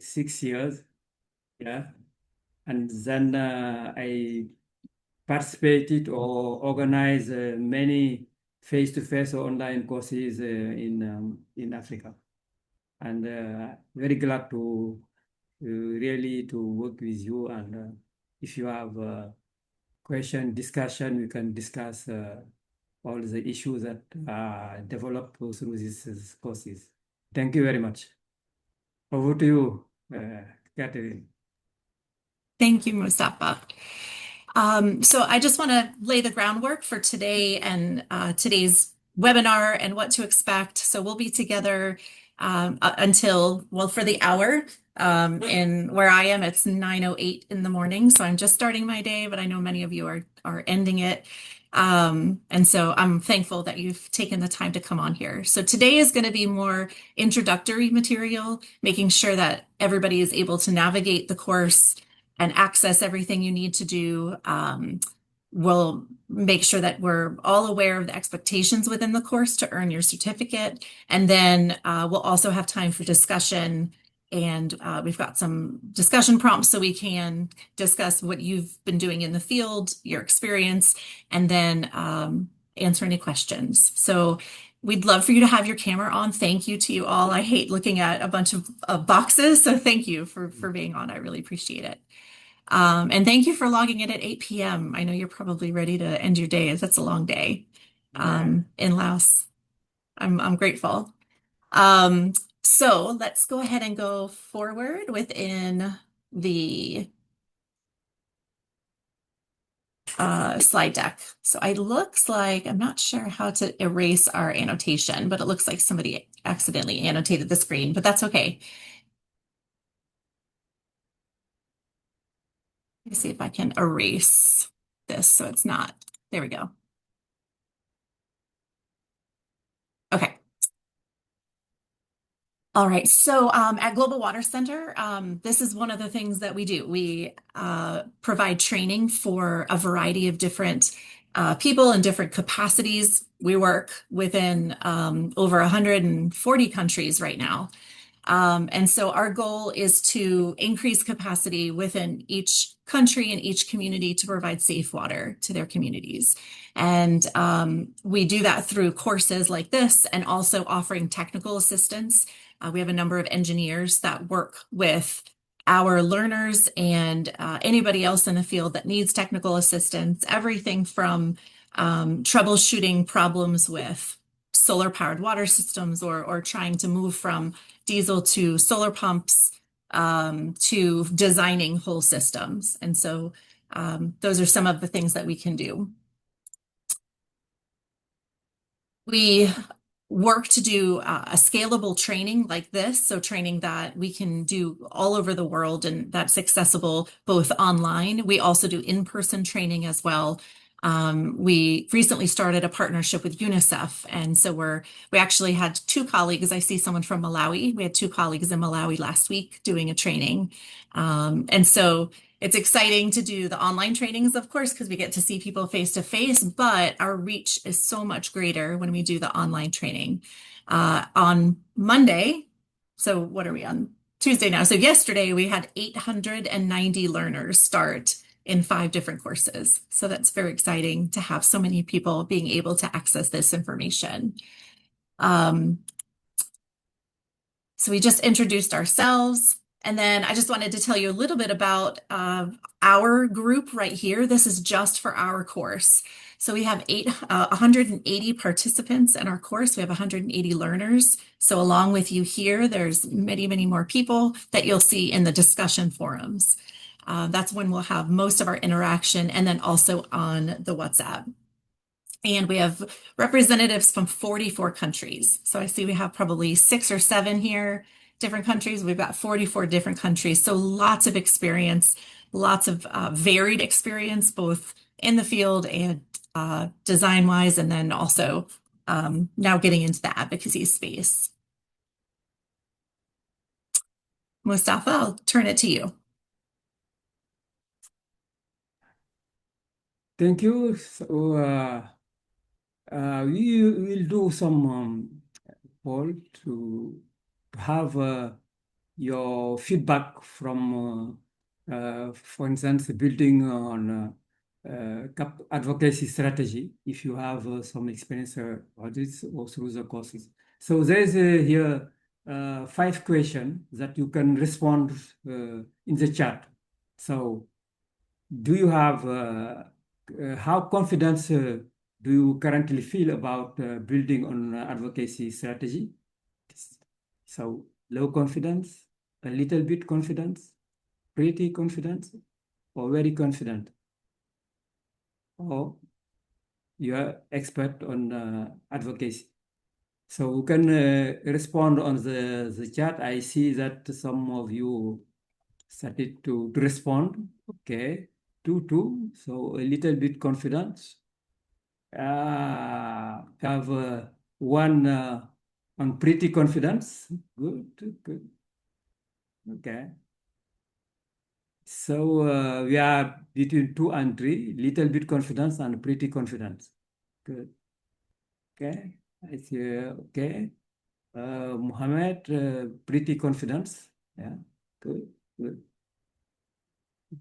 6 years. Yeah. And then I participated or organized many face-to-face or online courses in Africa. And very glad to really to work with you. And if you have question, discussion, we can discuss all the issues that are developed through these courses. Thank you very much. Over to you, Catherine. Thank you, Mustafa. So I just want to lay the groundwork for today and today's webinar and what to expect. So we'll be together until, well, for the hour. And where I am, it's 9:08 in the morning. So I'm just starting my day, but I know many of you are ending it. And so I'm thankful that you've taken the time to come on here. So today is going to be more introductory material, making sure that everybody is able to navigate the course and access everything you need to do. We'll make sure that we're all aware of the expectations within the course to earn your certificate. And then we'll also have time for discussion. And we've got some discussion prompts so we can discuss what you've been doing in the field, your experience, and then answer any questions. So we'd love for you to have your camera on. Thank you to you all. I hate looking at a bunch of boxes, so thank you for being on. I really appreciate it. And thank you for logging in at 8 p.m. I know you're probably ready to end your day as that's a long day Yeah. in Laos. I'm grateful. Um, so let's go ahead and go forward within the slide deck. So it looks like, I'm not sure how to erase our annotation, but it looks like somebody accidentally annotated the screen, but that's okay. Let me see if I can erase this so it's not, there we go. Okay. All right. So at Global Water Center, this is one of the things that we do. We provide training for a variety of different people in different capacities. We work within over 140 countries right now. And so our goal is to increase capacity within each country and each community to provide safe water to their communities. And we do that through courses like this and also offering technical assistance. We have a number of engineers that work with our learners and anybody else in the field that needs technical assistance, everything from troubleshooting problems with solar powered water systems or trying to move from diesel to solar pumps to designing whole systems. And so those are some of the things that we can do. We work to do a scalable training like this, so training that we can do all over the world and that's accessible both online. We also do in-person training as well. We recently started a partnership with UNICEF, and so we actually had two colleagues. I see someone from Malawi. We had two colleagues in Malawi last week doing a training, and so it's exciting to do the online trainings, of course, because we get to see people face to face, but our reach is so much greater when we do the online training. On Monday, so what are we on? Tuesday now. So yesterday we had 890 learners start in 5 different courses. So that's very exciting to have so many people being able to access this information. So we just introduced ourselves. And then I just wanted to tell you a little bit about our group right here. This is just for our course. So we have 180 participants in our course. We have 180 learners. So along with you here, there's many, many more people that you'll see in the discussion forums. That's when we'll have most of our interaction and then also on the WhatsApp. And we have representatives from 44 countries. So I see we have probably 6 or 7 here, different countries. We've got 44 different countries. So lots of experience, lots of varied experience, both in the field and design-wise, and then also now getting into the advocacy space. Mustafa, I'll turn it to you. Thank you. So, we will do some poll to have your feedback from, for instance, building on advocacy strategy, if you have some experience on this or through the courses. So there is here 5 questions that you can respond in the chat. So do you have, how confident do you currently feel about building on advocacy strategy? So low confidence, a little bit confidence, pretty confident, or very confident, or you are expert on advocacy. So you can respond on the chat. I see that some of you started to respond. Okay, two. So a little bit confident. Have one on pretty confidence. Good. Okay. So we are between 2 and 3, little bit confidence and pretty confidence. Good. Okay. I see. Okay. Muhammad, pretty confidence. Yeah. Good.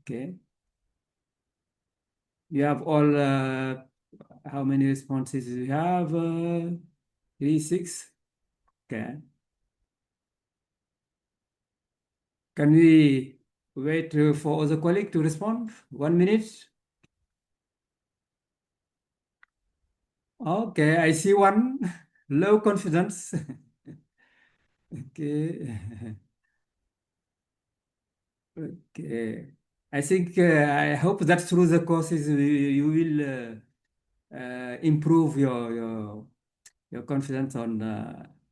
Okay. You have all, how many responses you have? 3, 6. Okay. Can we wait for other colleague to respond? 1 minute. Okay, I see one. Low confidence. Okay. Okay. I think I hope that through the courses you will improve your confidence on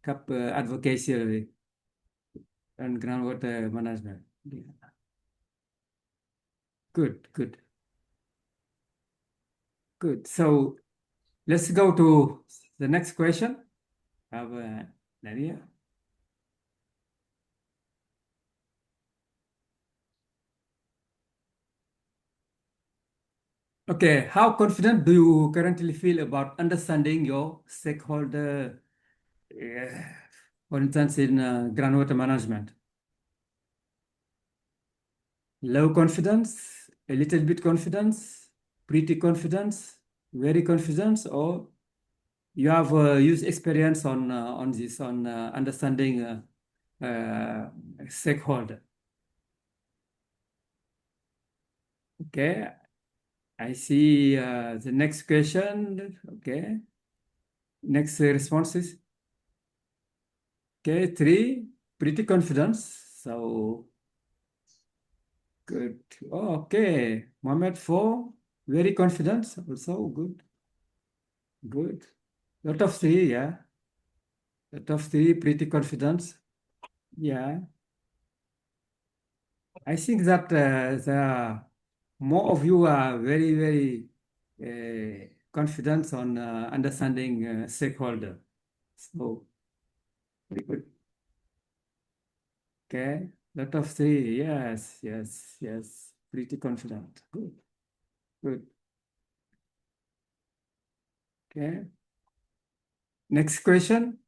CAP advocacy and groundwater management. Yeah. Good. So let's go to the next question. Have Nadia. Okay, how confident do you currently feel about understanding your stakeholder, for instance, in groundwater management? Low confidence, a little bit confidence, pretty confidence, very confidence, or you have used experience on this on understanding stakeholder. Okay, I see the next question. Okay, next responses. Okay, 3, pretty confidence. So good. Oh, okay, Mohammed, 4, very confident. Also good. Lot of 3, yeah. Lot of 3, pretty confident. Yeah, I think that the more of you are very confident on understanding stakeholder. So very good. Okay, lot of 3, yes, pretty confident. Good. Okay. Next question.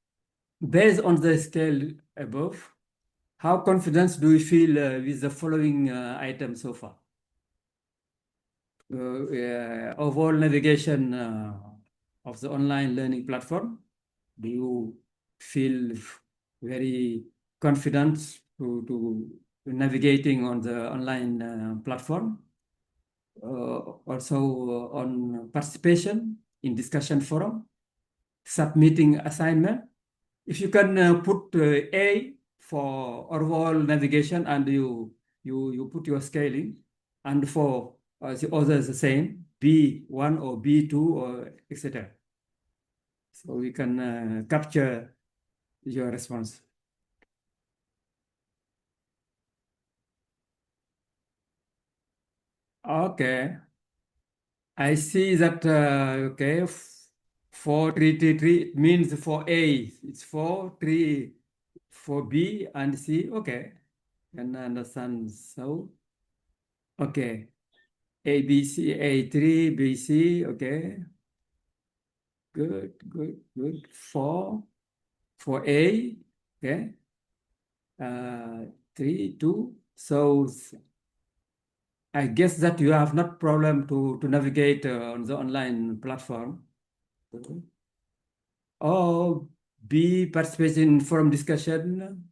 Based on the scale above, how confident do you feel with the following items so far? Overall navigation of the online learning platform. Do you feel very confident to navigating on the online platform? Also on participation in discussion forum, submitting assignment. If you can put A for overall navigation and you put your scaling, and for the others the same, B1 or B2 or etc. So we can capture your response. Okay, I see that, okay, 4, 3, 3, 3, it means for A, it's 4, 3, for B and C, okay, can understand. So, okay, A, B, C, A3, B, C, okay, good. For A, okay, 3, 2. So I guess that you have not problem to navigate on the online platform. Or B, participate in forum discussion,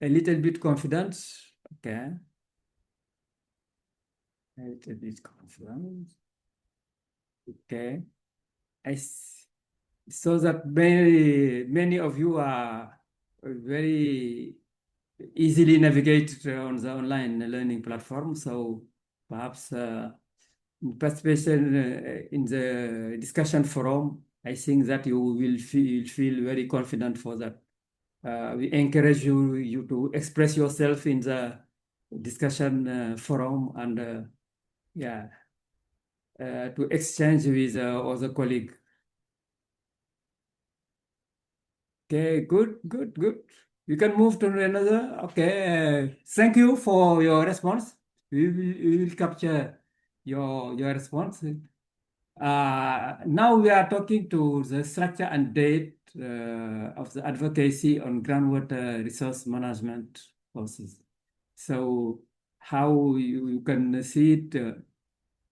a little bit confident. Okay. A little bit confident. Okay. I saw that many of you are very easily navigated on the online learning platform. So perhaps participation in the discussion forum, I think that you will feel very confident for that. We encourage you to express yourself in the discussion forum and yeah, to exchange with other colleagues. Okay, good. You can move to another. Okay, thank you for your response. We will capture your response. Now we are talking to the structure and date of the advocacy on groundwater resource management courses. So how you can see it,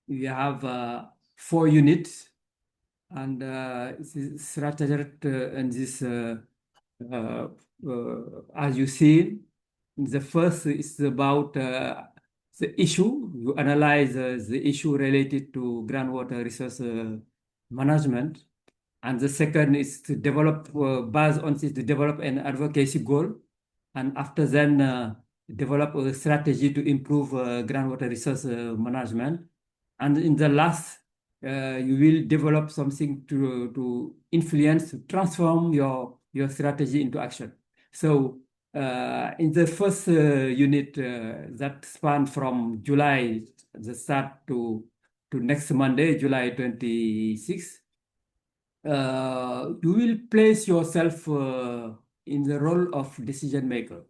we have 4 units and it's structured in this uh, as you see, the first is about the issue. You analyze the issue related to groundwater resource management. And the second is to develop, based on this, to develop an advocacy goal. And after then, develop a strategy to improve groundwater resource management. And in the last, you will develop something to influence, to transform your strategy into action. So in the first unit that span from July, the start to next Monday, July 26th, you will place yourself in the role of decision maker,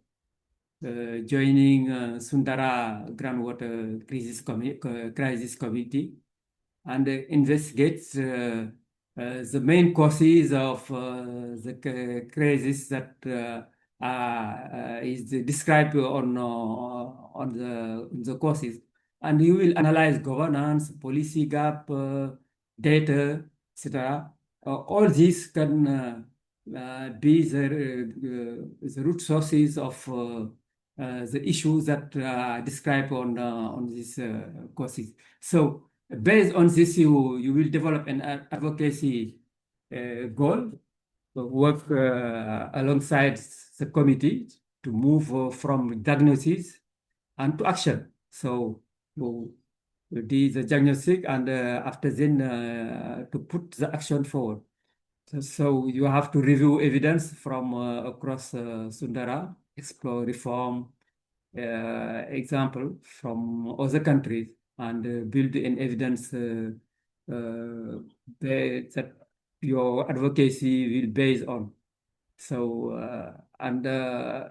joining Sundara Groundwater Crisis Committee and investigates the main causes of the crisis that is described on the causes. And you will analyze governance, policy gap, data, etc. All these can be the root sources of the issues that are described on these causes. So based on this, you will develop an advocacy goal, work alongside the committee to move from diagnosis and to action. So to do the diagnostic and after then to put the action forward. So you have to review evidence from across Sundara, explore reform, example from other countries, and build an evidence that your advocacy will base on. So, and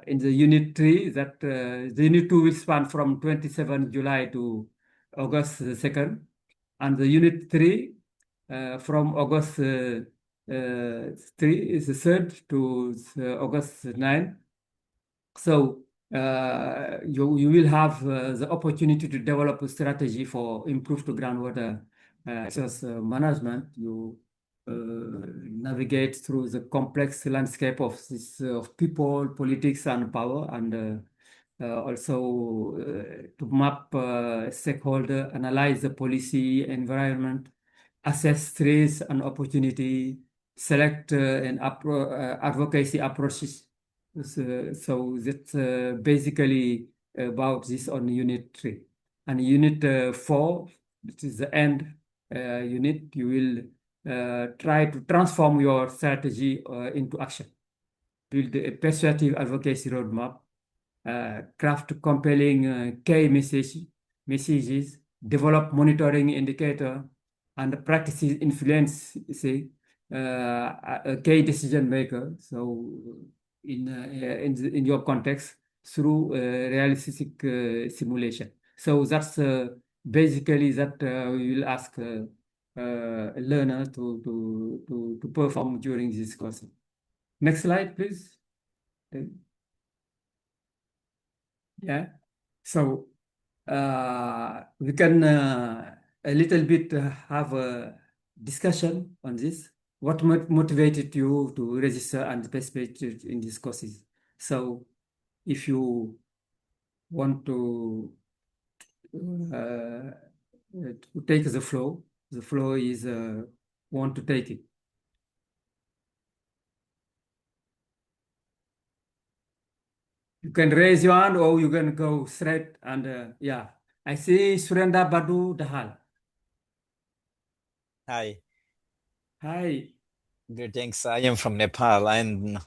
in the unit 3, that the unit 2 will span from 27 July to August 2nd, and the unit 3 from August 3 is the 3rd to August 9. So you will have the opportunity to develop a strategy for improved groundwater resource management. You navigate through the complex landscape of this of people, politics, and power, and also to map stakeholder, analyze the policy, environment, assess threats and opportunity, select an advocacy approaches. So that's basically about this on unit 3. And unit 4, which is the end unit, you will try to transform your strategy into action. Build a persuasive advocacy roadmap, craft compelling messages, develop monitoring indicator, and practices influence, say, a key decision maker. So in your context through realistic simulation. So that's basically that we will ask a learner to perform during this course. Next slide, please. Yeah. So we can a little bit have a discussion on this. What motivated you to register and participate in these courses? So if you want uh, to take the flow is want to take it. You can raise your hand or you can go straight and yeah. I see Surenda Badu Dahal. Hi, Hi. greetings. I am from Nepal and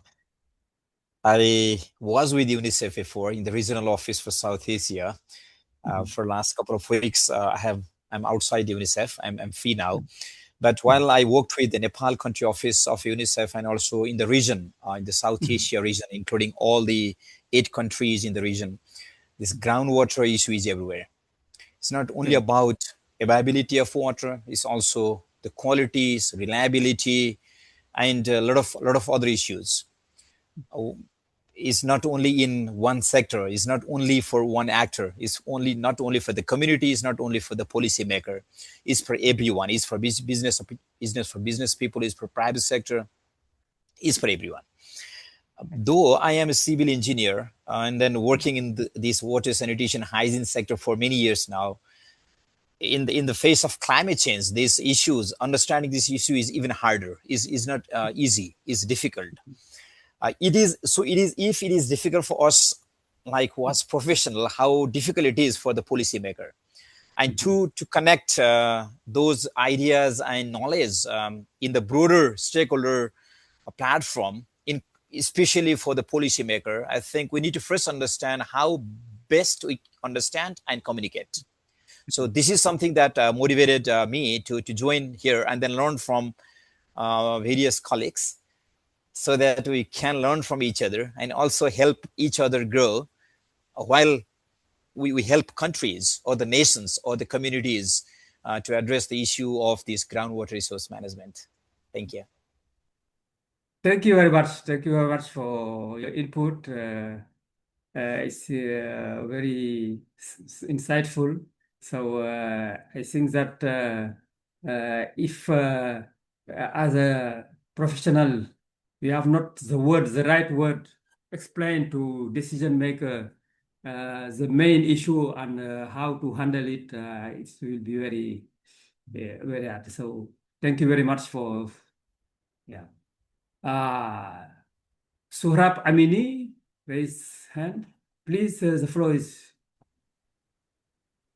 I was with UNICEF before in the regional office for South Asia. Mhm. For last couple of weeks, I'm outside UNICEF. I'm free now. But while I worked with the Nepal country office of UNICEF and also in the region, in the South Mhm. Asia region, including all the 8 countries in the region, this groundwater issue is everywhere. It's not only Yeah. about availability of water; it's also the qualities, reliability, and a lot of other issues. Uh, is not only in one sector, is not only for one actor, is only not only for the community, is not only for the policymaker, is for everyone, is for business people, is for private sector, is for everyone. Though I am a civil engineer and then working in this water sanitation hygiene sector for many years now, in the face of climate change, these issues, understanding this issue is even harder, is not easy, is difficult. It is if it is difficult for us, like was professional, how difficult it is for the policymaker, and Mhm. to connect those ideas and knowledge in the broader stakeholder platform, in especially for the policymaker. I think we need to first understand how best we understand and communicate. So this is something that motivated me to join here and then learn from various colleagues, so that we can learn from each other and also help each other grow, while we help countries or the nations or the communities to address the issue of this groundwater resource management. Thank you. Thank you very much. Thank you very much for your input. It's very insightful. So I think that if as a professional we have not the right word, explain to decision maker the main issue and how to handle it, it will be very hard. So thank you very much for yeah. Uh, Suhrab Amini, raise hand. Please, the floor is.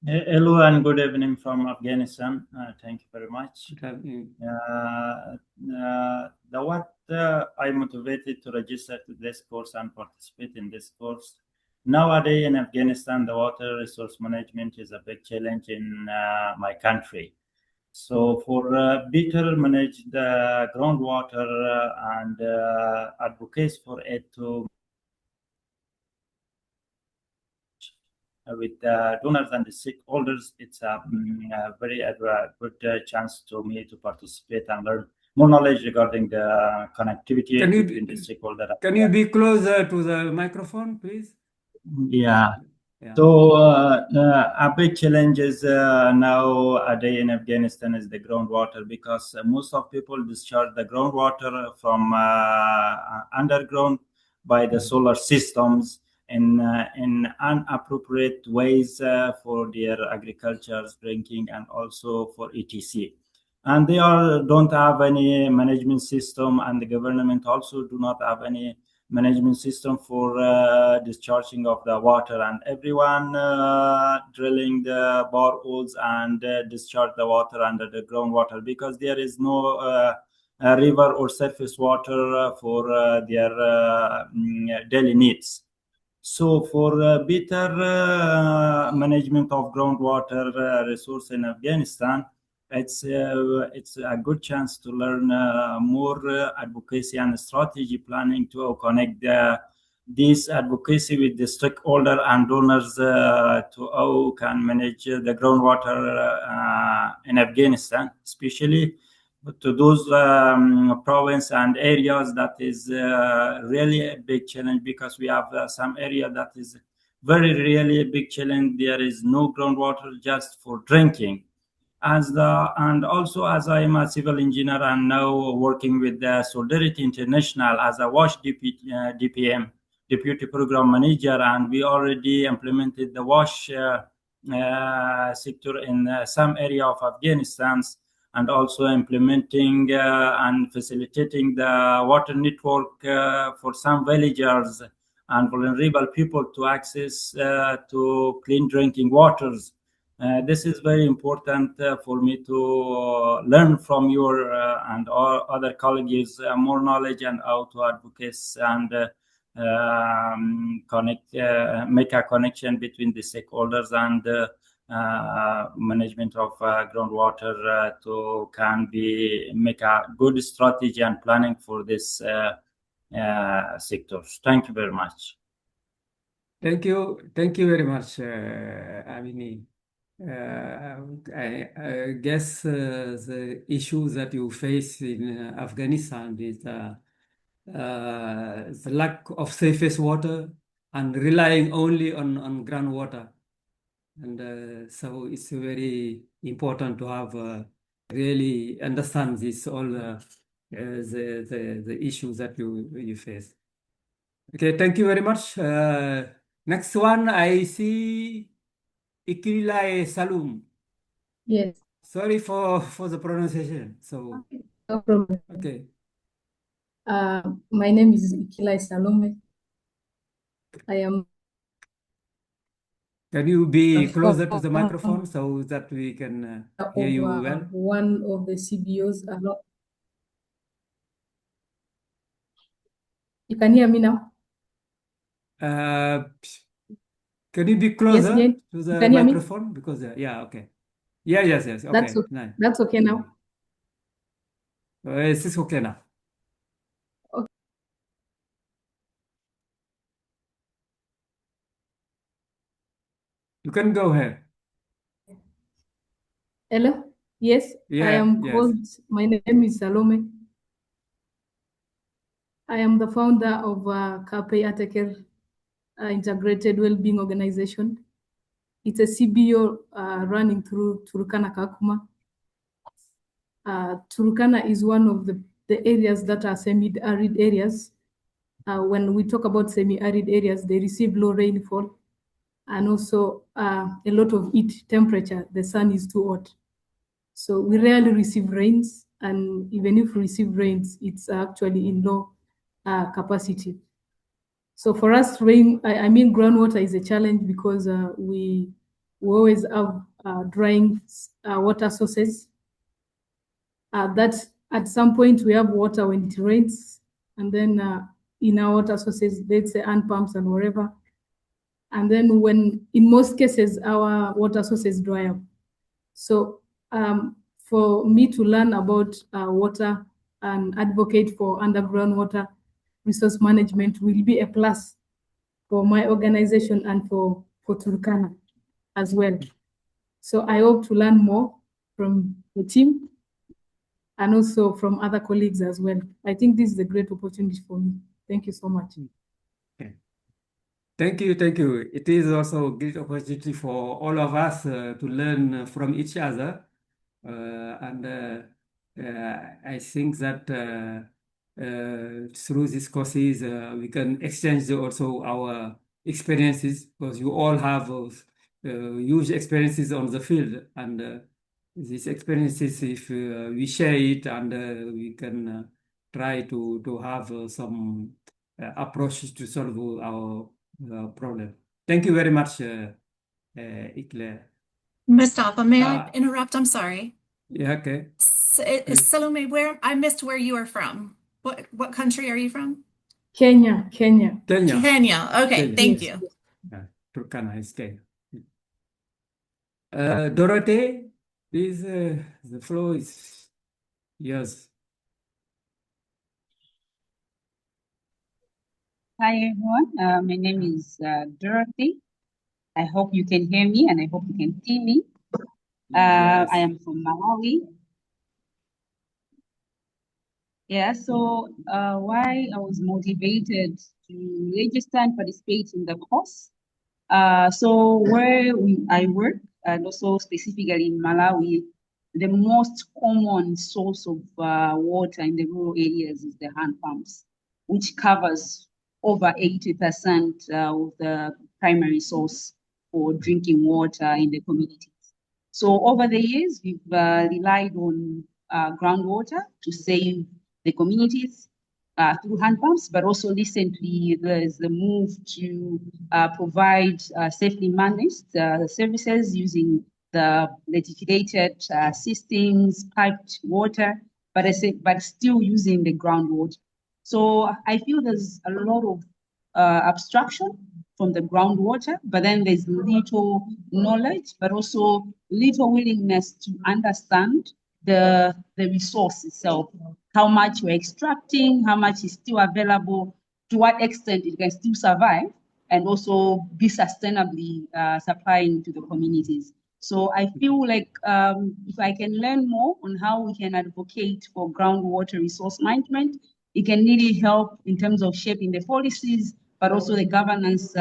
Hello and good evening from Afghanistan. Thank you very much. The what I motivated to register to this course and participate in this course. Nowadays in Afghanistan, the water resource management is a big challenge in my country. So for better manage the groundwater and advocates for it to with donors and the stakeholders, it's a very good chance to me to participate and learn more knowledge regarding the Can connectivity you between the stakeholders. can you be closer to the microphone, please? Yeah. Yeah. So a big challenge is nowadays in Afghanistan is the groundwater, because most of people discharge the groundwater from underground by the Mhm. solar systems in inappropriate ways for their agriculture, drinking, and also for etc. And they are don't have any management system, and the government also do not have any management system for discharging of the water, and everyone drilling the boreholes and discharge the water under the groundwater, because there is no river or surface water for their daily needs. So for better management of groundwater resource in Afghanistan, it's a good chance to learn more advocacy and strategy planning to connect this advocacy with the stakeholder and donors to how can manage the groundwater in Afghanistan, especially to those province and areas that is really a big challenge, because we have some area that is very really a big challenge. There is no groundwater just for drinking. And also as I am a civil engineer and now working with the Solidarity International as a WASH DPM, Deputy Program Manager, and we already implemented the WASH sector in some area of Afghanistan, and also implementing and facilitating the water network for some villagers and vulnerable people to access to clean drinking waters. This is very important for me to learn from your and all other colleagues more knowledge and how to advocate and make a connection between the stakeholders and management of groundwater to make a good strategy and planning for this sectors. Thank you very much. Thank you very much, Amini. I guess the issues that you face in Afghanistan is the lack of safest water and relying only on groundwater. And so it's very important to have really understand this all the issues that you face. Okay, thank you very much. Next one, I see Ikilai Salum. Yes. Sorry for the pronunciation. So, No problem. okay. My name is Ikilai Salome. I am. Can you be closer to the microphone so that we can hear you well? One of the CBOs. You can hear me now? Can you be closer Yes, to the microphone? Because, yeah, okay. Yeah, yes. Okay. That's okay now? Is this okay now? Okay. You can go ahead. Hello? Yes, yeah, I am called, my name is Salome. I am the founder of Kape Ateker Integrated Wellbeing Organization. It's a CBO running through Turkana Kakuma. Turkana is one of the areas that are semi-arid areas. When we talk about semi-arid areas, they receive low rainfall and also a lot of heat temperature. The sun is too hot. So we rarely receive rains, and even if we receive rains, it's actually in low capacity. So for us, groundwater is a challenge because we always have drying water sources. That at some point we have water when it rains, and then in our water sources, let's say hand pumps and whatever. And then in most cases, our water sources dry up. So for me to learn about water and advocate for underground water resource management will be a plus for my organization and for Turkana as well. So I hope to learn more from the team and also from other colleagues as well. I think this is a great opportunity for me. Thank you so much. Okay. Thank you. It is also a great opportunity for all of us to learn from each other. And I think that through these courses, we can exchange also our experiences, because you all have huge experiences on the field. And these experiences, if we share it, and we can try to have some approaches to solve our problem. Thank you very much, Ikle. Mustafa, may I interrupt? I'm sorry. Yeah, okay. Salome, I missed where you are from. What country are you from? Kenya. Okay, thank you. Turkana is Kenya. Dorothy, please, the floor is yours. Hi everyone, my name is Dorothy. I hope you can hear me and I hope you can see me. Yes. I am from Malawi. Yeah, so why I was motivated to register and participate in the course So where I work, and also specifically in Malawi, the most common source of water in the rural areas is the hand pumps, which covers over 80% of the primary source for drinking water in the communities. So over the years, we've relied on groundwater to save the communities through hand pumps, but also recently there's the move to provide safely managed services using the legislated systems, piped water, but but still using the groundwater. So I feel there's a lot of abstraction from the groundwater, but then there's little knowledge, but also little willingness to understand the resource itself, how much we're extracting, how much is still available, to what extent it can still survive, and also be sustainably supplying to the communities. So I feel like if I can learn more on how we can advocate for groundwater resource management, it can really help in terms of shaping the policies, but also the governance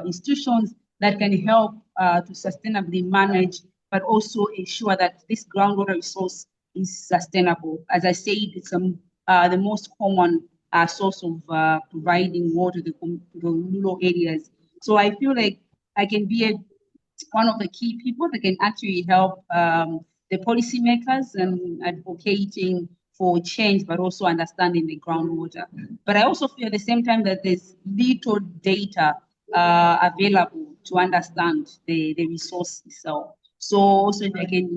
institutions that can help to sustainably manage, but also ensure that this groundwater resource is sustainable. As I said, it's the most common source of providing water to the rural areas. So I feel like I can be one of the key people that can actually help the policymakers and advocating for change, but also understanding the groundwater. But I also feel at the same time that there's little data available to understand the resource itself. So also if I feel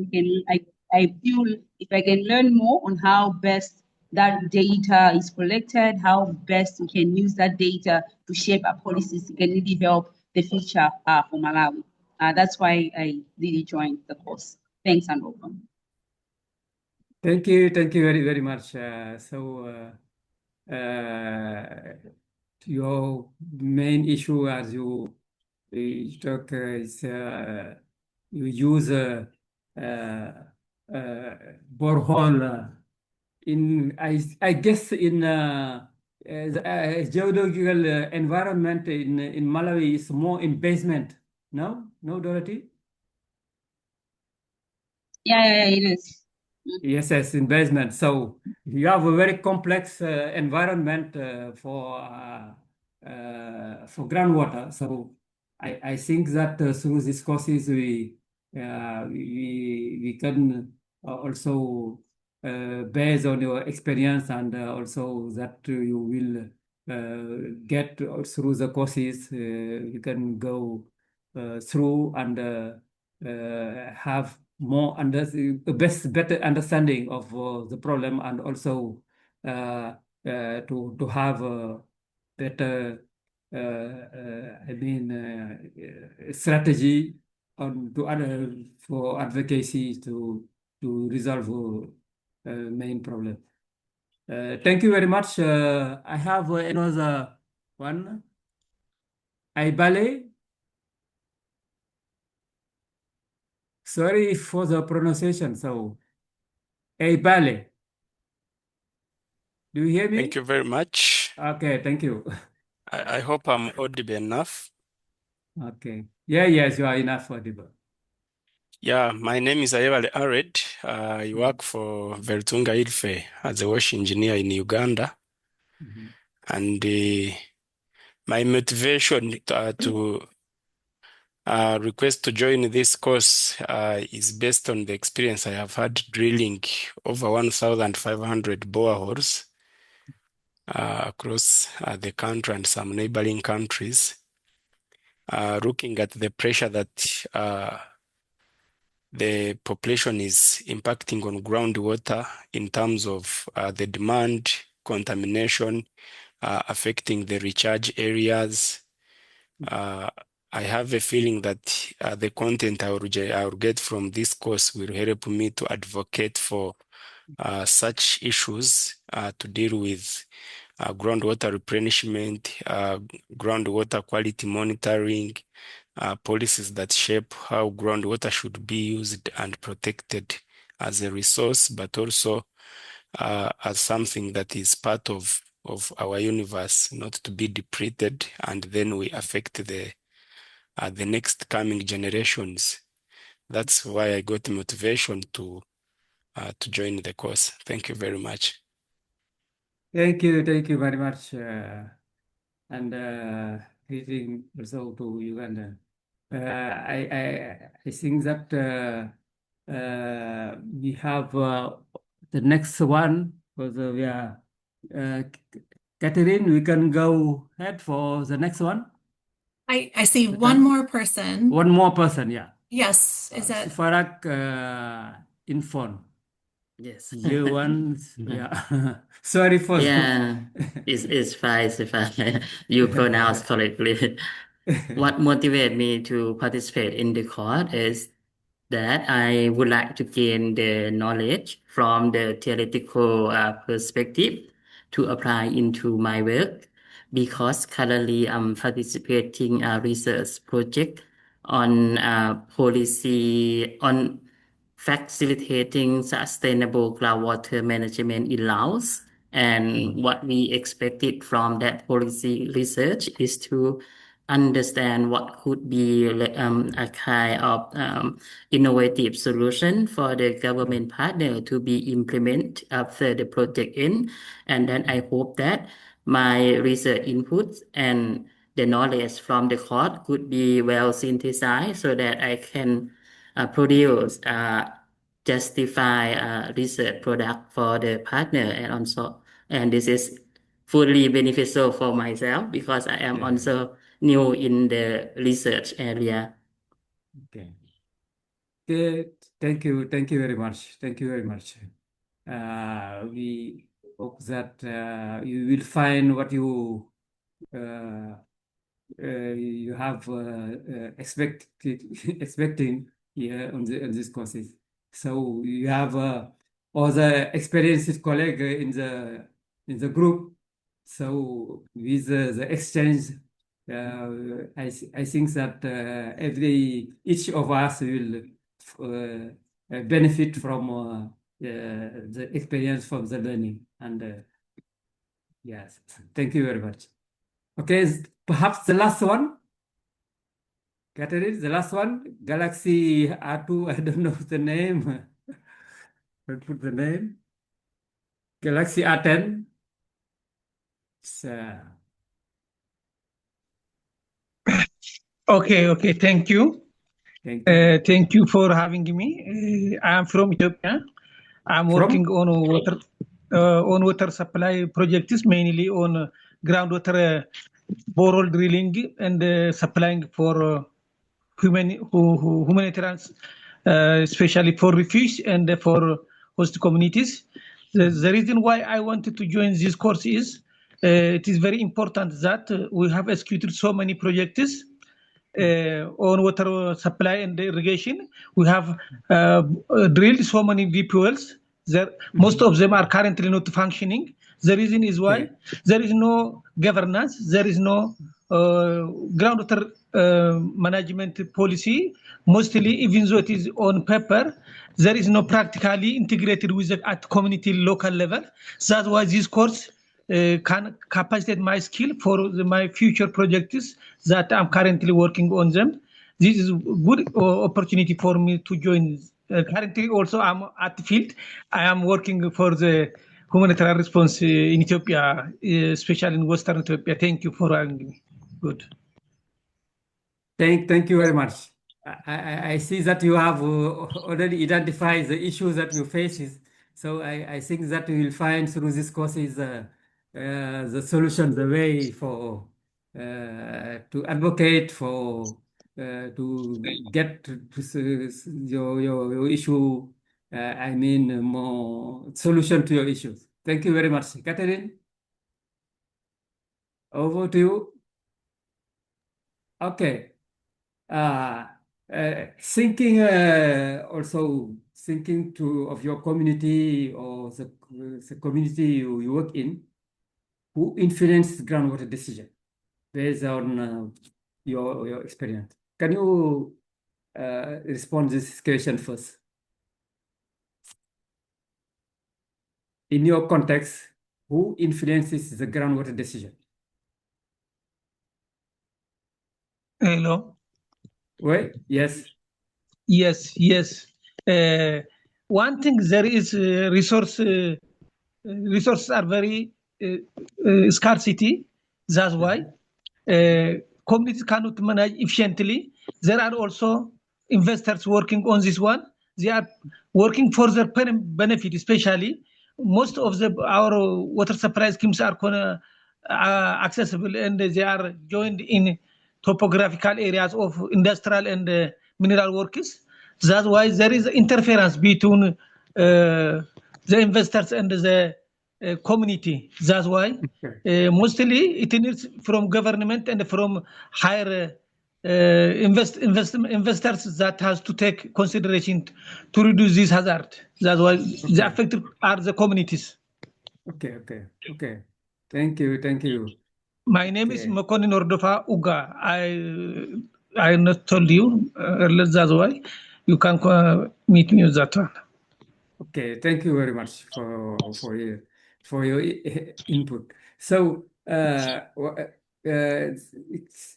if I can learn more on how best that data is collected, how best we can use that data to shape our policies, it can really help the future for Malawi. That's why I really joined the course. Thanks and welcome. Thank you very, very much. Your main issue as you talk is you use borehole I guess in geological environment in Malawi is more in basement. No, Dorothy? Yeah, it is. Yes, investment. So you have a very complex environment for groundwater. So I think that through these courses we can also based on your experience and also that you will get through the courses you can go through and have better understanding of the problem and also to have a better strategy on to other for advocacy to resolve main problem. Thank you very much. I have another one. Aibale. Sorry for the pronunciation. So, Aibale. Do you hear me? Thank you very much. Okay, thank you. I hope I'm audible enough. Okay. Yes, you are enough audible. Yeah, my name is Ayebale Ared. I work for Vertunga Ilfe as a wash engineer in Uganda. And my motivation to request to join this course is based on the experience I have had drilling over 1,500 boreholes across the country and some neighboring countries, looking at the pressure that the population is impacting on groundwater in terms of the demand, contamination, affecting the recharge areas. I have a feeling that the content I will get from this course will help me to advocate for such issues to deal with groundwater replenishment, groundwater quality monitoring, policies that shape how groundwater should be used and protected as a resource, but also as something that is part of of our universe not to be depleted, and then we affect the next coming generations. That's why I got motivation to join the course. Thank you very much. Thank you very much, and greeting also to Uganda. I think that we have the next one because we are Catherine. We can go ahead for the next one. I see The one time? more person. One more person, yeah. Yes, is that Sufarak Infon. Yes. You one, yeah. Sorry for Yeah, it's fine, it's fine. You pronounce correctly. What motivated me to participate in the course is that I would like to gain the knowledge from the theoretical perspective to apply into my work because currently I'm participating a research project on policy on facilitating sustainable groundwater management in Laos. And what we expected from that policy research is to understand what could be a kind of innovative solution for the government partner to be implemented after the project end. And then I hope that my research inputs and the knowledge from the course could be well synthesized so that I can produce justify research product for the partner and this is fully beneficial for myself because I am also new in the research area. Okay. Okay. Thank you very much. Thank you very much. We hope that you will find what you have expecting here on this courses. So you have other experienced colleague in the group. So with the exchange, I think that each of us will benefit from the experience from the learning. And yes, thank you very much. Okay, perhaps the last one. Catherine, the last one, Galaxy R2, I don't know the name. I'll put the name. Galaxy R10. So, Okay, thank you. thank you. Thank you for having me. I am from Ethiopia. I'm working on water supply projects, mainly on groundwater borehole drilling and supplying for humanitarian, especially for refugees and for host communities. The reason why I wanted to join this course is it is very important that we have executed so many projects on water supply and irrigation. We have drilled so many deep wells. Most of them are currently not functioning. The reason is why there is no governance, there is no groundwater management policy. Mostly, even though it is on paper, there is no practically integrated with at community local level. That's why this course can capacitate my skill for my future projects that I'm currently working on them. This is a good opportunity for me to join. Currently, also, I'm at the field. I am working for the humanitarian response in Ethiopia, especially in Western Ethiopia. Thank you for having me. Good. Thank you very much. I see that you have already identified the issues that you face. So I think that you will find through this courses the solution, the way for to advocate for to get to your issue. I mean, more solution to your issues. Thank you very much, Catherine. Over to you. Okay. Thinking also thinking of your community or the community you work in, who influences groundwater decision based on your experience. Can you respond to this question first? In your context, who influences the groundwater decision? Hello. Wait, yes. Yes. One thing, there is resources are very scarcity. That's why communities cannot manage efficiently. There are also investors working on this one. They are working for their benefit, especially most of our water supply schemes are accessible, and they are joined in topographical areas of industrial and mineral works. That's why there is interference between the investors and the community. That's why mostly it needs from government and from higher investors that has to take consideration to reduce this hazard. That's why the affected are the communities. Okay. Thank you. My name is Makonin Ordofa Uga. I not told you earlier. That's why you can meet me with that one. Okay, thank you very much for your input. So,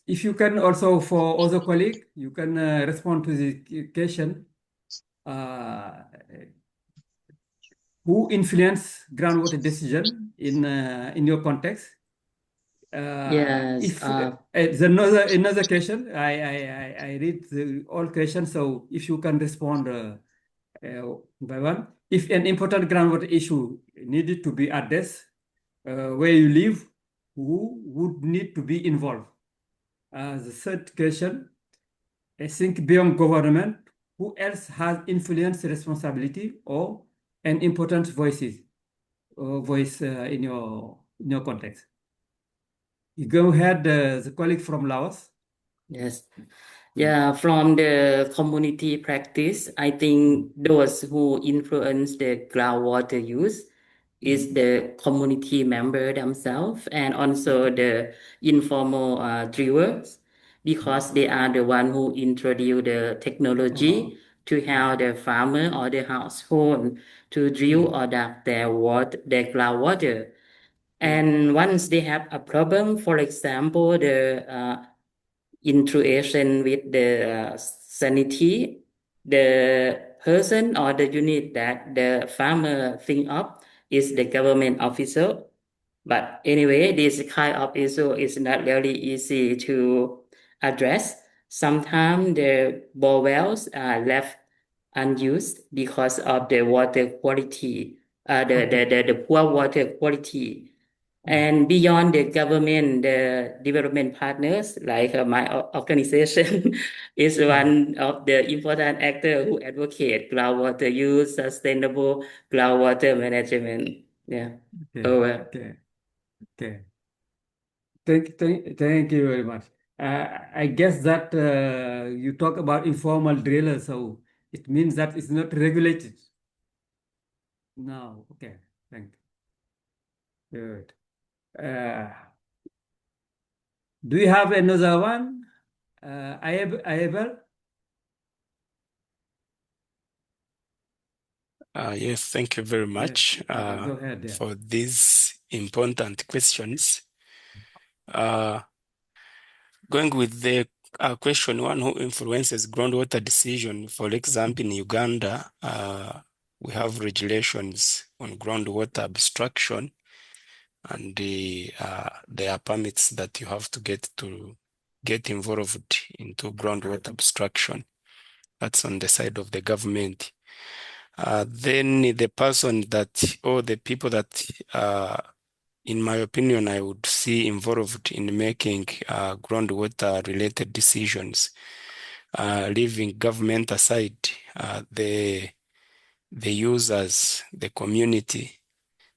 if you can also for other colleague, you can respond to the question. Who influence groundwater decision in your context? Yes. If there's another question, I read all questions. So if you can respond by one, if an important groundwater issue needed to be addressed where you live, who would need to be involved? The third question, I think beyond government, who else has influence, responsibility, or an important voice in your context? You go ahead, the colleague from Laos. Yes. Yeah, from the community practice, I think those who influence the groundwater use is the community member themselves and also the informal drillers, because they are the one who introduce the technology to help the farmer or the household to drill or adapt their groundwater. And once they have a problem, for example, the intrusion with the sanity, the person or the unit that the farmer think of is the government officer. But anyway, this kind of issue is not really easy to address. Sometimes the bore wells are left unused because of the water quality, the poor water quality. And beyond the government, the development partners, like my organization, is one of the important actor who advocate groundwater use, sustainable groundwater management. Yeah. Over. Okay. Thank you very much. I guess that you talk about informal drillers, so it means that it's not regulated. No, okay, thank you. Good. Do you have another one? Able? Yes, thank you very much Go ahead, yeah. for these important questions. Going with the question one, who influences groundwater decision? For example, in Uganda, we have regulations on groundwater abstraction, and there are permits that you have to get involved into groundwater abstraction. That's on the side of the government. Then the person that, or the people that, in my opinion, I would see involved in making groundwater related decisions, leaving government aside, the users, the community,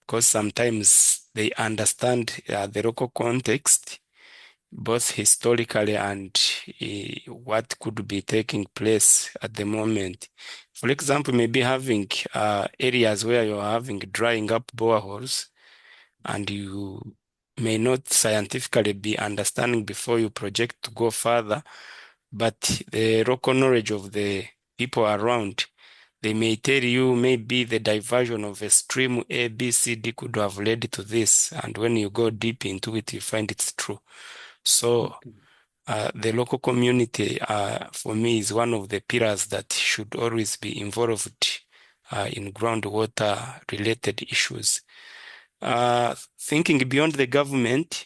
because sometimes they understand the local context, both historically and what could be taking place at the moment. For example, maybe having areas where you're having drying up boreholes, and you may not scientifically be understanding before you project to go further, but the local knowledge of the people around They may tell you maybe the diversion of a stream A, B, C, D could have led to this. And when you go deep into it, you find it's true. So the local community, for me, is one of the pillars that should always be involved in groundwater-related issues. Thinking beyond the government,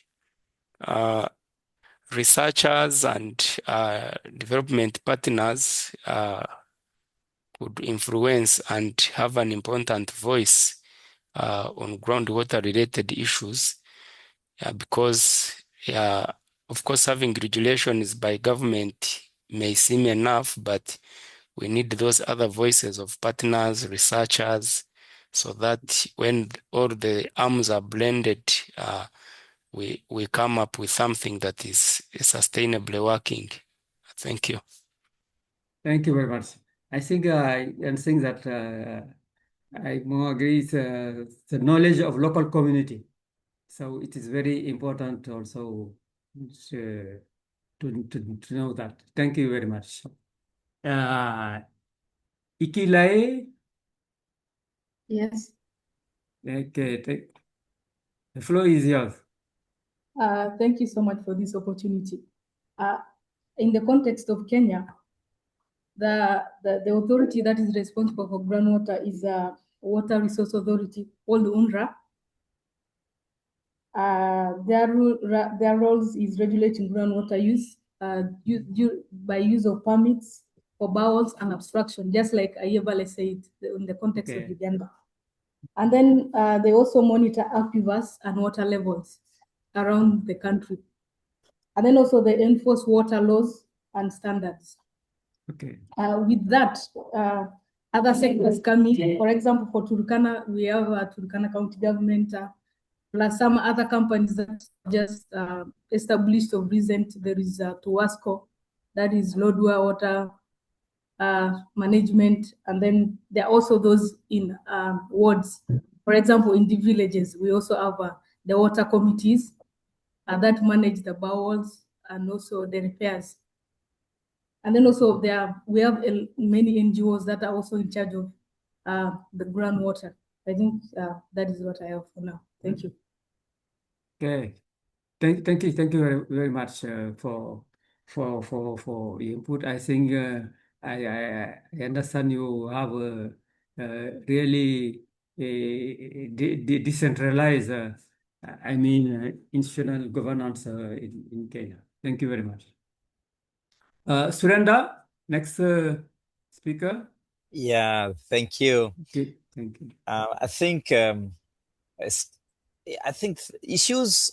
researchers and development partners could influence and have an important voice on groundwater-related issues because, of course, having regulations by government may seem enough, but we need those other voices of partners, researchers, so that when all the arms are blended, we come up with something that is sustainably working. Thank you. Thank you very much. I think and think that I more agree is the knowledge of local community. So it is very important also to know that. Thank you very much. Ikilae, Yes. okay, the floor is yours. Thank you so much for this opportunity. In the context of Kenya, the authority that is responsible for groundwater is a Water Resource Authority, called UNRA. Their roles is regulating groundwater use by use of permits for bowels and abstraction, just like Ayebale said in the context of Uganda. And then they also monitor aquifers and water levels around the country. And then also they enforce water laws and standards. Okay. With that, other sectors come in. For example, for Turkana, we have Turkana County government, plus some other companies that just established of recent. There is Tuwasco, that is Lodwar Water Management, and then there are also those in wards. For example, in the villages, we also have the water committees that manage the bowels and also the repairs. And then also we have many NGOs that are also in charge of the groundwater. I think that is what I have for now. Thank you. Okay. Thank you very much for your input. I think I understand you have a really decentralized, institutional governance in Kenya. Thank you very much. Surenda, next speaker. Yeah, thank you. Okay, thank you. I think issues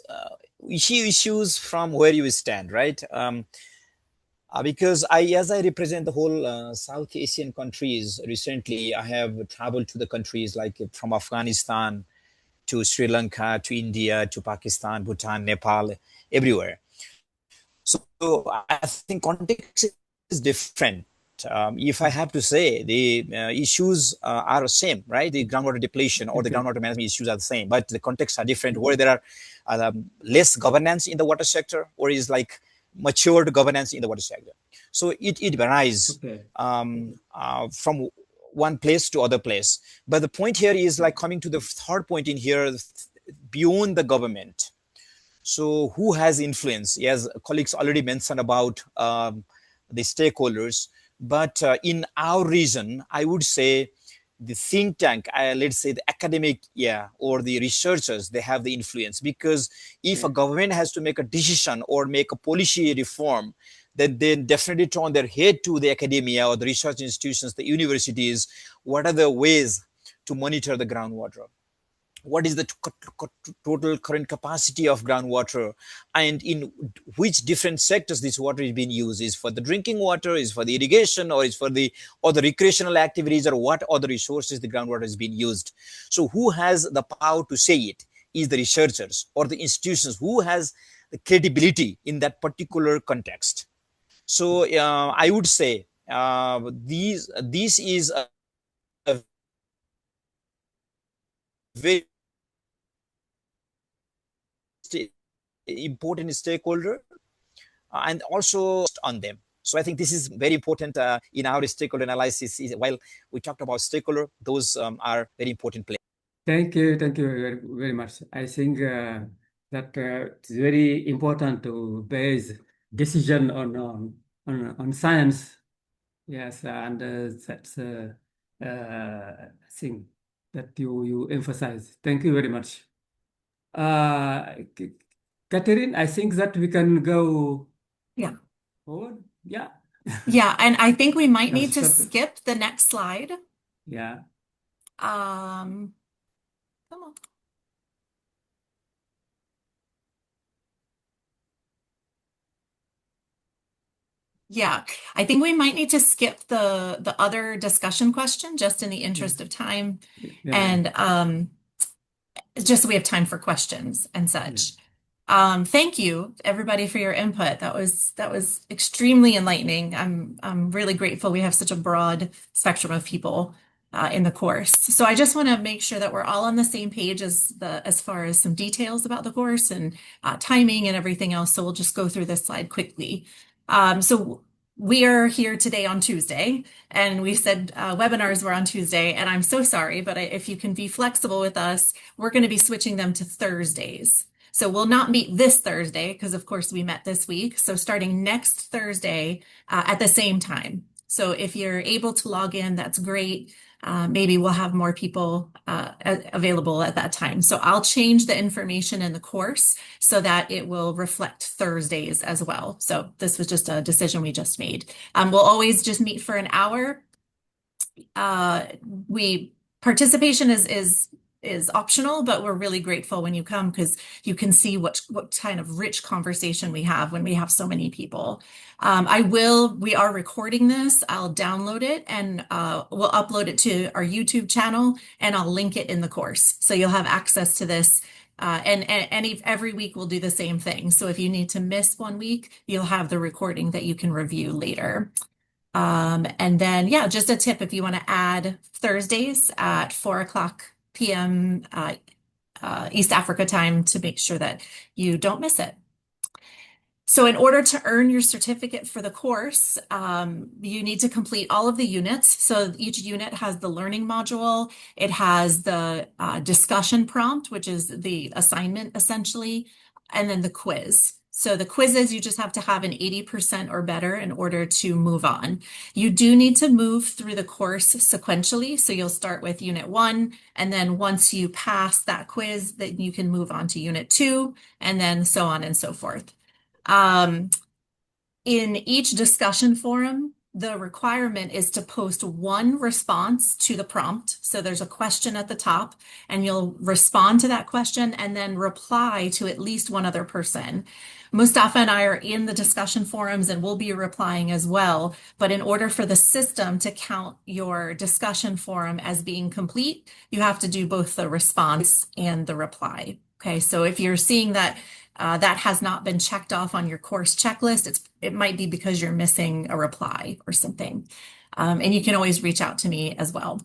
from where you stand, right? Because as I represent the whole South Asian countries, recently I have traveled to the countries like from Afghanistan to Sri Lanka to India to Pakistan, Bhutan, Nepal, everywhere. So I think context is different. If I have to say, the issues are the same, right? The groundwater depletion or the groundwater management issues are the same, but the contexts are different. Where there are less governance in the water sector, or is like matured governance in the water sector. So it varies from one place to other place. But the point here is like coming to the third point in here, beyond the government. So who has influence? As colleagues already mentioned about the stakeholders, but in our region, I would say the think tank, let's say the academic, or the researchers, they have the influence. Because if a government has to make a decision or make a policy reform, then they definitely turn their head to the academia or the research institutions, the universities. What are the ways to monitor the groundwater? What is the total current capacity of groundwater, and in which different sectors this water is being used? Is for the drinking water, is for the irrigation, or is for the recreational activities, or what other resources the groundwater is being used? So who has the power to say it? Is the researchers or the institutions who has the credibility in that particular context? So I would say this is a very important stakeholder, and also on them. So I think this is very important in our stakeholder analysis. While we talked about stakeholder, those are very important players. Thank you very, very much. I think that it's very important to base decision on science. Yes, and that's thing that you emphasize. Thank you very much. Catherine, I think that we can go Yeah. forward. Yeah. Yeah, and I think we might need to Short- skip the next slide. Yeah. Come on. Yeah, I think we might need to skip the other discussion question just in the interest of time, Yeah. and just so we have time for questions and such. Thank you everybody for your input. That was extremely enlightening. I'm really grateful we have such a broad spectrum of people in the course. So I just want to make sure that we're all on the same page as far as some details about the course and timing and everything else. So we'll just go through this slide quickly. So we are here today on Tuesday, and we said webinars were on Tuesday, and I'm so sorry, but if you can be flexible with us, we're going to be switching them to Thursdays. So we'll not meet this Thursday because, of course, we met this week. So starting next Thursday at the same time. So if you're able to log in, that's great. Maybe we'll have more people available at that time. So I'll change the information in the course so that it will reflect Thursdays as well. So this was just a decision we just made. We'll always just meet for an hour. Participation is optional, but we're really grateful when you come because you can see what kind of rich conversation we have when we have so many people. We are recording this. I'll download it and we'll upload it to our YouTube channel, and I'll link it in the course. So you'll have access to this. And every week we'll do the same thing. So if you need to miss 1 week, you'll have the recording that you can review later. And then, yeah, just a tip if you want to add Thursdays at 4 p.m. East Africa time to make sure that you don't miss it. So in order to earn your certificate for the course, you need to complete all of the units. So each unit has the learning module. It has the discussion prompt, which is the assignment essentially, and then the quiz. So the quizzes, you just have to have an 80% or better in order to move on. You do need to move through the course sequentially. So you'll start with unit 1, and then once you pass that quiz, then you can move on to unit 2, and then so on and so forth. In each discussion forum, the requirement is to post one response to the prompt. So there's a question at the top, and you'll respond to that question and then reply to at least one other person. Mustafa and I are in the discussion forums and we'll be replying as well. But in order for the system to count your discussion forum as being complete, you have to do both the response and the reply. Okay, so if you're seeing that that has not been checked off on your course checklist, it might be because you're missing a reply or something. And you can always reach out to me as well.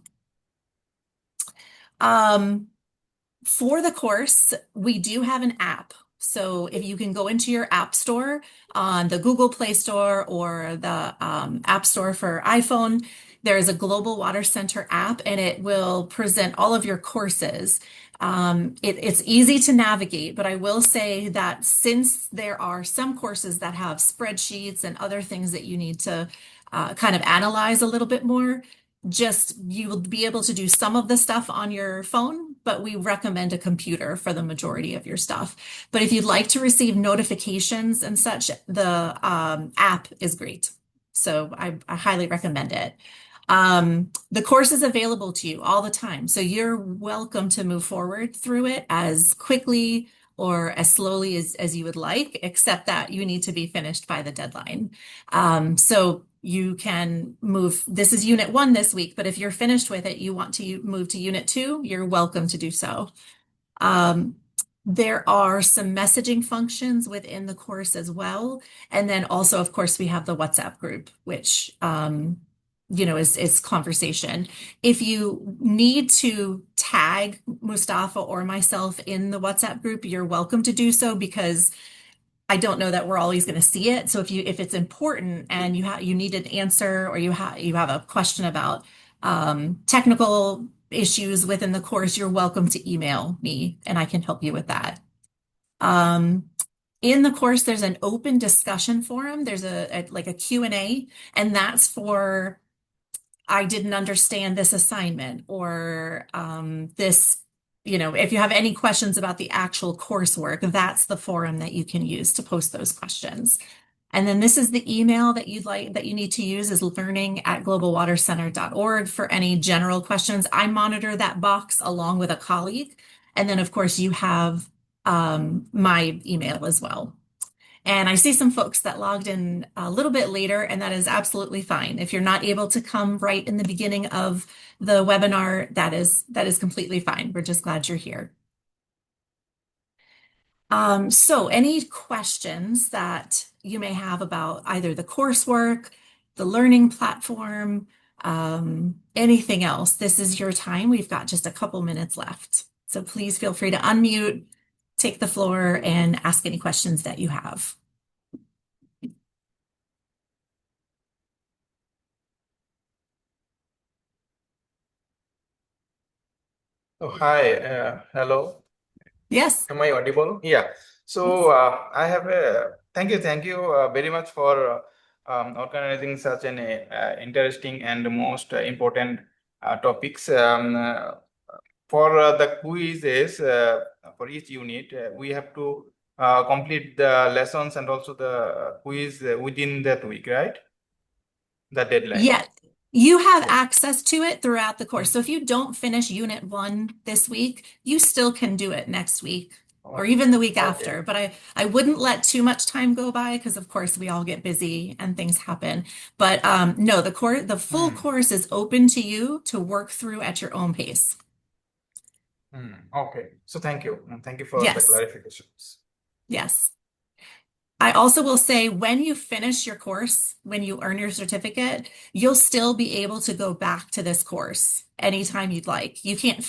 For the course, we do have an app. So if you can go into your app store on the Google Play Store or the App Store for iPhone, there is a Global Water Center app, and it will present all of your courses. It's easy to navigate, but I will say that since there are some courses that have spreadsheets and other things that you need to kind of analyze a little bit more, you will be able to do some of the stuff on your phone, but we recommend a computer for the majority of your stuff. But if you'd like to receive notifications and such, the app is great. So I highly recommend it. The course is available to you all the time. So you're welcome to move forward through it as quickly or as slowly as you would like, except that you need to be finished by the deadline. So you can move. This is unit 1 this week, but if you're finished with it, you want to move to unit 2, you're welcome to do so. There are some messaging functions within the course as well. And then also, of course, we have the WhatsApp group, which is conversation. If you need to tag Mustafa or myself in the WhatsApp group, you're welcome to do so because I don't know that we're always going to see it. So if it's important and you need an answer, or you have a question about technical issues within the course, you're welcome to email me and I can help you with that. In the course, there's an open discussion forum. There's like a Q&A, and that's for I didn't understand this assignment, or this, if you have any questions about the actual coursework, that's the forum that you can use to post those questions. And then this is the email that you need to use, is learning@globalwatercenter.org for any general questions. I monitor that box along with a colleague. And then of course you have my email as well. And I see some folks that logged in a little bit later, and that is absolutely fine. If you're not able to come right in the beginning of the webinar, that is completely fine. We're just glad you're here. So any questions that you may have about either the coursework, the learning platform, anything else, this is your time. We've got just a couple minutes left. So please feel free to unmute, take the floor, and ask any questions that you have. Oh, hi. Hello. Yes. Am I audible? Yeah. So I have thank you very much for organizing such an interesting and most important topics. For the quizzes for each unit, we have to complete the lessons and also the quiz within that week, right? The deadline. Yeah. You have access to it throughout the course. So if you don't finish Unit 1 this week, you still can do it next week or even the week after. But I wouldn't let too much time go by, because of course we all get busy and things happen. But no, the full course is open to you to work through at your own pace. Okay. So thank you. Thank you for the Yes. clarifications. Yes. I also will say, when you finish your course, when you earn your certificate, you'll still be able to go back to this course anytime you'd like. You can't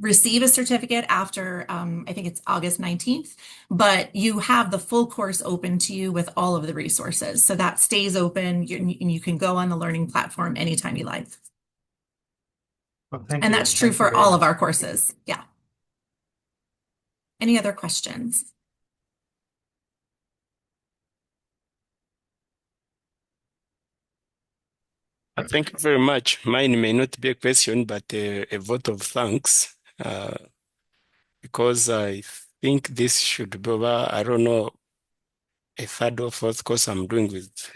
receive a certificate after, I think it's August 19th, but you have the full course open to you with all of the resources. So that stays open, and you can go on the learning platform anytime you like. Well, thank And you. that's true Thank you for very all of much. our courses. Yeah. Any other questions? Thank you very much. Mine may not be a question, but a vote of thanks, because I think this should be over, I don't know, a third or fourth course I'm doing with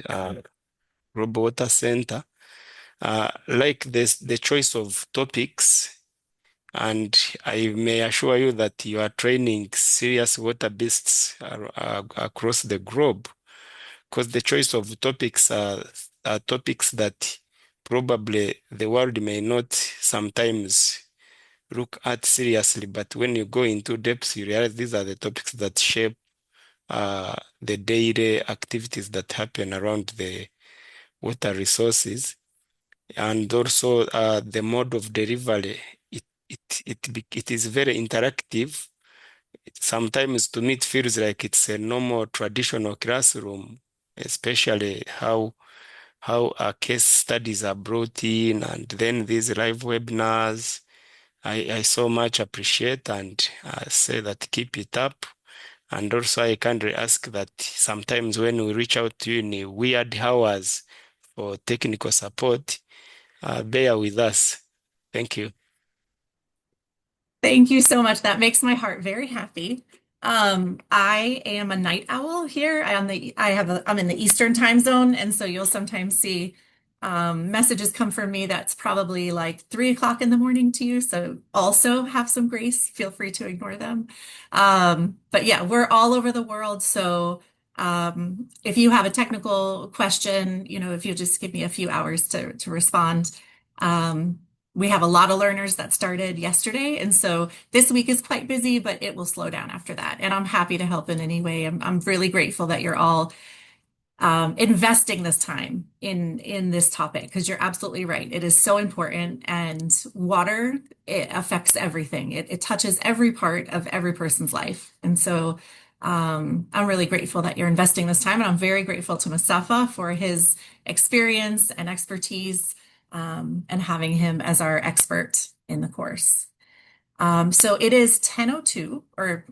Global Water Center. Like this, the choice of topics, and I may assure you that you are training serious water beasts across the globe, because the choice of topics are topics that probably the world may not sometimes look at seriously, but when you go into depth, you realize these are the topics that shape the daily activities that happen around the water resources. And also the mode of delivery, it is very interactive. Sometimes to me it feels like it's a normal traditional classroom, especially how case studies are brought in, and then these live webinars. I so much appreciate and say that keep it up. And also I kindly ask that sometimes when we reach out to you in weird hours for technical support, bear with us. Thank you. Thank you so much. That makes my heart very happy. I am a night owl here. I'm in the Eastern time zone, and so you'll sometimes see messages come from me that's probably like 3 o'clock in the morning to you. So also have some grace. Feel free to ignore them. But yeah, we're all over the world. So if you have a technical question, if you just give me a few hours to respond. We have a lot of learners that started yesterday, and so this week is quite busy, but it will slow down after that. And I'm happy to help in any way. I'm really grateful that you're all investing this time in this topic, because you're absolutely right. It is so important, and water, it affects everything. It touches every part of every person's life. And so I'm really grateful that you're investing this time, and I'm very grateful to Mustafa for his experience and expertise, and having him as our expert in the course. So it is 10:02 or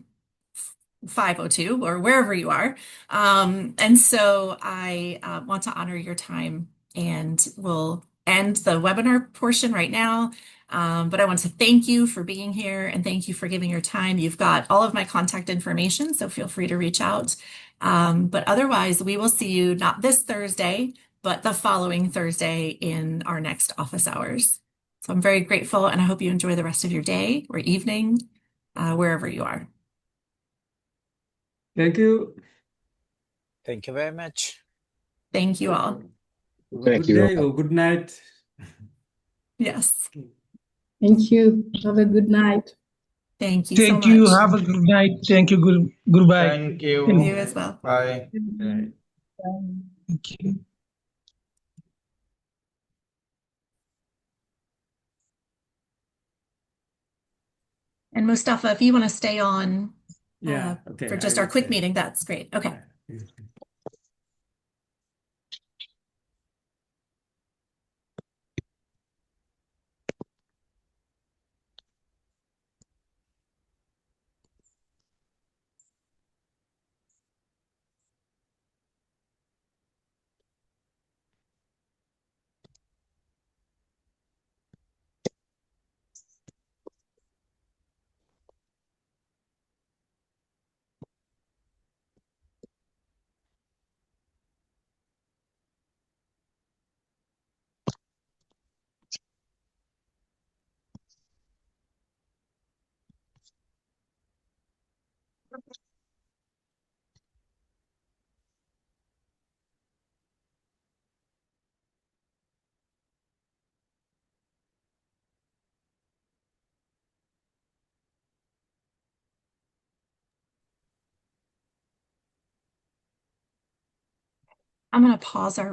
5:02 or wherever you are. And so I want to honor your time, and we'll end the webinar portion right now. But I want to thank you for being here and thank you for giving your time. You've got all of my contact information, so feel free to reach out. But otherwise, we will see you not this Thursday, but the following Thursday in our next office hours. So I'm very grateful, and I hope you enjoy the rest of your day or evening, wherever you are. Thank you. Thank you very much. Thank you all. Good day or good night. Yes. Thank you. Have a good night. Thank you so Thank you. much. Have a good night. Thank you. Goodbye. Thank you. You as well. Bye. Right. Thank you. And Mustafa, if you want to stay on Yeah. Okay. for just I our will quick say. meeting, that's great. Okay. Yeah. I'm going to pause our recording.